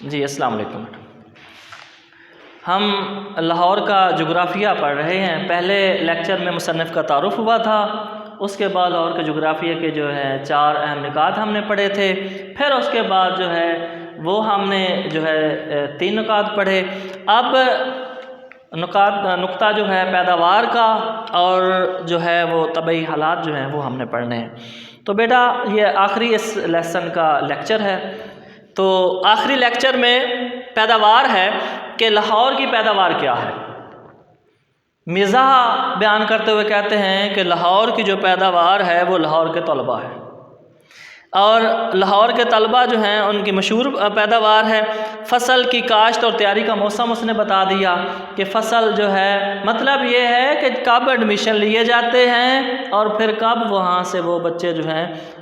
جی السلام علیکم۔ ہم لاہور کا جغرافیہ پڑھ رہے ہیں۔ پہلے لیکچر میں مصنف کا تعارف ہوا تھا، اس کے بعد لاہور کے جغرافیہ کے 4 اہم نکات ہم نے پڑھے تھے، پھر اس کے بعد وہ ہم نے 3 نکات پڑھے۔ اب نقطہ پیداوار کا اور وہ طبعی حالات وہ ہم نے پڑھنے ہیں۔ تو بیٹا یہ آخری اس لیسن کا لیکچر ہے۔ تو آخری لیکچر میں پیداوار ہے کہ لاہور کی پیداوار کیا ہے۔ مزاح بیان کرتے ہوئے کہتے ہیں کہ لاہور کی جو پیداوار ہے وہ لاہور کے طلباء ہے، اور لاہور کے طلباء ان کی مشہور پیداوار ہے۔ فصل کی کاشت اور تیاری کا موسم اس نے بتا دیا کہ فصل مطلب یہ ہے کہ کب ایڈمیشن لیے جاتے ہیں اور پھر کب وہاں سے وہ بچے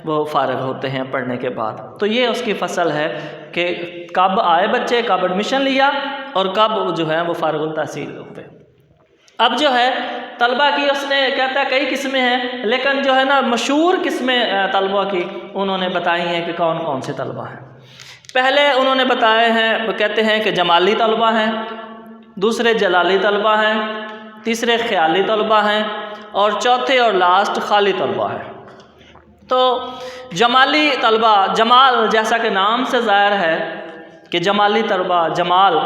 وہ فارغ ہوتے ہیں پڑھنے کے بعد۔ تو یہ اس کی فصل ہے کہ کب آئے بچے، کب ایڈمیشن لیا اور کب وہ فارغ التحصیل ہوئے۔ اب طلبہ کی اس نے کہتا ہے کئی قسمیں ہیں، لیکن مشہور قسمیں طلبہ کی انہوں نے بتائی ہیں کہ کون کون سے طلبہ ہیں۔ پہلے انہوں نے بتائے ہیں، کہتے ہیں کہ جمالی طلبہ ہیں، دوسرے جلالی طلبہ ہیں، تیسرے خیالی طلبہ ہیں، اور چوتھے اور لاسٹ خالی طلبہ ہیں۔ تو جمالی طلبہ، جمال جیسا کہ نام سے ظاہر ہے کہ جمالی طلبہ، جمال،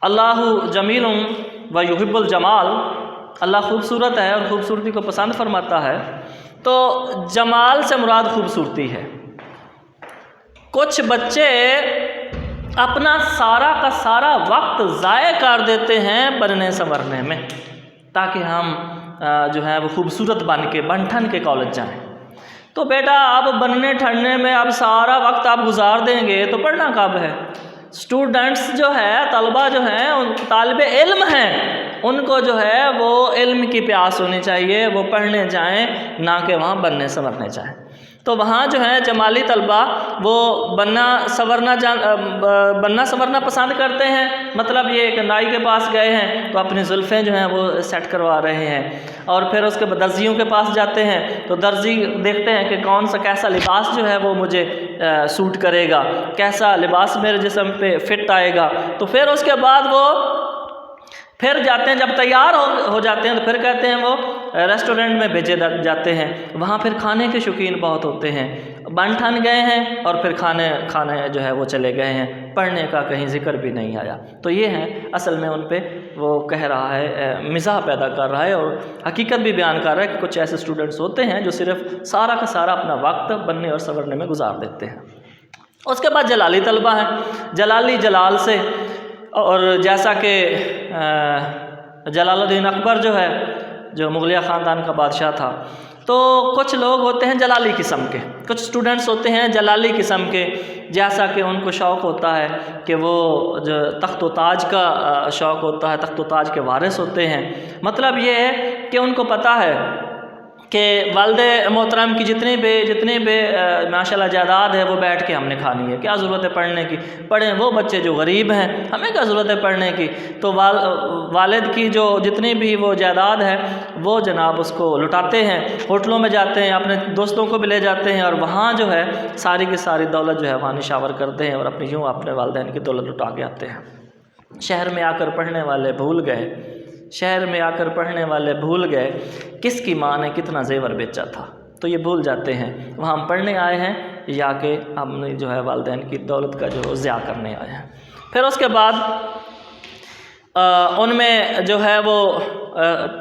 اللہ جمیل و یحب الجمال، اللہ خوبصورت ہے اور خوبصورتی کو پسند فرماتا ہے۔ تو جمال سے مراد خوبصورتی ہے۔ کچھ بچے اپنا سارا کا سارا وقت ضائع کر دیتے ہیں بننے سنورنے میں، تاکہ ہم وہ خوبصورت بن ٹھن کے کالج جائیں۔ تو بیٹا اب بننے ٹھننے میں اب سارا وقت آپ گزار دیں گے تو پڑھنا کب ہے؟ اسٹوڈنٹس طلبہ طالب علم ہیں، ان کو وہ علم کی پیاس ہونی چاہیے، وہ پڑھنے جائیں نہ کہ وہاں بننے سنورنے جائیں۔ تو وہاں جمالی طلبہ وہ بننا سنورنا پسند کرتے ہیں، مطلب یہ کہ نائی کے پاس گئے ہیں تو اپنی زلفیں وہ سیٹ کروا رہے ہیں، اور پھر اس کے بعد درزیوں کے پاس جاتے ہیں تو درزی دیکھتے ہیں کہ کیسا لباس وہ مجھے سوٹ کرے گا، کیسا لباس میرے جسم پہ فٹ آئے گا۔ تو پھر اس کے بعد وہ پھر جاتے ہیں، جب تیار ہو جاتے ہیں تو پھر کہتے ہیں وہ ریسٹورنٹ میں بھیجے جاتے ہیں، وہاں پھر کھانے کے شوقین بہت ہوتے ہیں، بن ٹھن گئے ہیں اور پھر کھانے وہ چلے گئے ہیں، پڑھنے کا کہیں ذکر بھی نہیں آیا۔ تو یہ ہے اصل میں ان پہ وہ کہہ رہا ہے، مزاح پیدا کر رہا ہے اور حقیقت بھی بیان کر رہا ہے کہ کچھ ایسے اسٹوڈنٹس ہوتے ہیں جو صرف سارا کا سارا اپنا وقت بننے اور سنورنے میں گزار دیتے ہیں۔ اس کے بعد جلالی طلبہ ہیں، جلالی جلال سے، اور جیسا کہ جلال الدین اکبر جو مغلیہ خاندان کا بادشاہ تھا، تو کچھ لوگ ہوتے ہیں جلالی قسم کے، کچھ اسٹوڈنٹس ہوتے ہیں جلالی قسم کے، جیسا کہ ان کو شوق ہوتا ہے کہ وہ تخت و تاج کا شوق ہوتا ہے، تخت و تاج کے وارث ہوتے ہیں۔ مطلب یہ ہے کہ ان کو پتہ ہے کہ والد محترم کی جتنی بھی ماشاءاللہ جائیداد ہے وہ بیٹھ کے ہم نے کھانی ہے، کیا ضرورت ہے پڑھنے کی، پڑھیں وہ بچے جو غریب ہیں، ہمیں کیا ضرورت ہے پڑھنے کی۔ تو والد کی جو جتنی بھی وہ جائیداد ہے وہ جناب اس کو لٹاتے ہیں، ہوٹلوں میں جاتے ہیں، اپنے دوستوں کو بھی لے جاتے ہیں، اور وہاں ساری کی ساری دولت وہاں نشاور کرتے ہیں اور اپنے والدین کی دولت لٹا کے آتے ہیں۔ شہر میں آ کر پڑھنے والے بھول گئے، شہر میں آ کر پڑھنے والے بھول گئے کس کی ماں نے کتنا زیور بیچا تھا۔ تو یہ بھول جاتے ہیں وہاں ہم پڑھنے آئے ہیں یا کہ ہم والدین کی دولت کا ضیاع کرنے آئے ہیں۔ پھر اس کے بعد ان میں وہ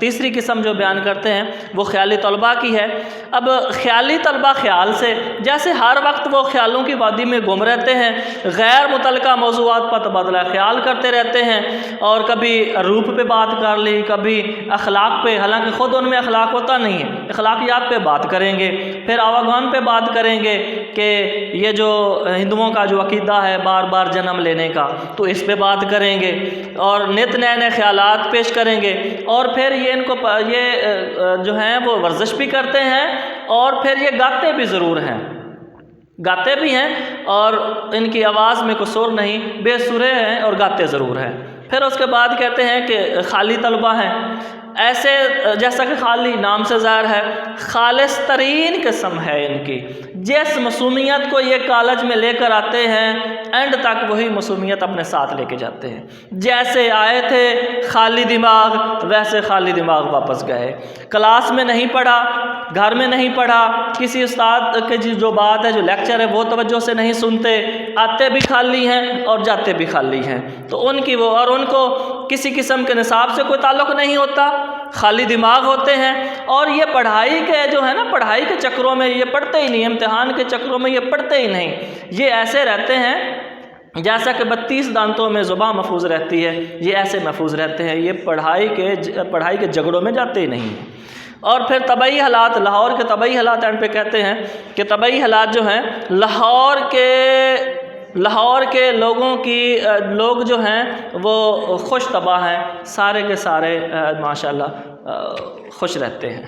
تیسری قسم بیان کرتے ہیں وہ خیالی طلباء کی ہے۔ اب خیالی طلباء خیال سے، جیسے ہر وقت وہ خیالوں کی وادی میں گم رہتے ہیں، غیر متعلقہ موضوعات پر تبادلہ خیال کرتے رہتے ہیں، اور کبھی روپ پہ بات کر لی، کبھی اخلاق پہ، حالانکہ خود ان میں اخلاق ہوتا نہیں ہے، اخلاقیات پہ بات کریں گے، پھر آواگان پہ بات کریں گے کہ یہ ہندوؤں کا جو عقیدہ ہے بار بار جنم لینے کا، تو اس پہ بات کریں گے، اور نت نئے نئے خیالات پیش کریں گے، اور پھر وہ ورزش بھی کرتے ہیں، اور پھر یہ گاتے بھی ضرور ہیں، گاتے بھی ہیں، اور ان کی آواز میں کوئی سر نہیں، بے سرے ہیں اور گاتے ضرور ہیں۔ پھر اس کے بعد کہتے ہیں کہ خالی طلباء ہیں، ایسے جیسا کہ خالی نام سے ظاہر ہے، خالص ترین قسم ہے ان کی، جس معصومیت کو یہ کالج میں لے کر آتے ہیں اینڈ تک وہی معصومیت اپنے ساتھ لے کے جاتے ہیں۔ جیسے آئے تھے خالی دماغ ویسے خالی دماغ واپس گئے۔ کلاس میں نہیں پڑھا، گھر میں نہیں پڑھا، کسی استاد کے جو بات ہے جو لیکچر ہے وہ توجہ سے نہیں سنتے، آتے بھی خالی ہیں اور جاتے بھی خالی ہیں، تو ان کی وہ اور ان کو کسی قسم کے نصاب سے کوئی تعلق نہیں ہوتا، خالی دماغ ہوتے ہیں۔ اور یہ پڑھائی کے جو ہے نا، پڑھائی کے چکروں میں یہ پڑھتے ہی نہیں، امتحان کے چکروں میں یہ پڑھتے ہی نہیں، یہ ایسے رہتے ہیں جیسا کہ 32 دانتوں میں زباں محفوظ رہتی ہے، یہ ایسے محفوظ رہتے ہیں، یہ پڑھائی کے جھگڑوں میں جاتے ہی نہیں۔ اور پھر طبعی حالات، لاہور کے طبعی حالات اینڈ پہ کہتے ہیں کہ طبعی حالات جو ہیں لاہور کے لوگ جو ہیں وہ خوش طبع ہیں، سارے کے سارے ماشاءاللہ خوش رہتے ہیں۔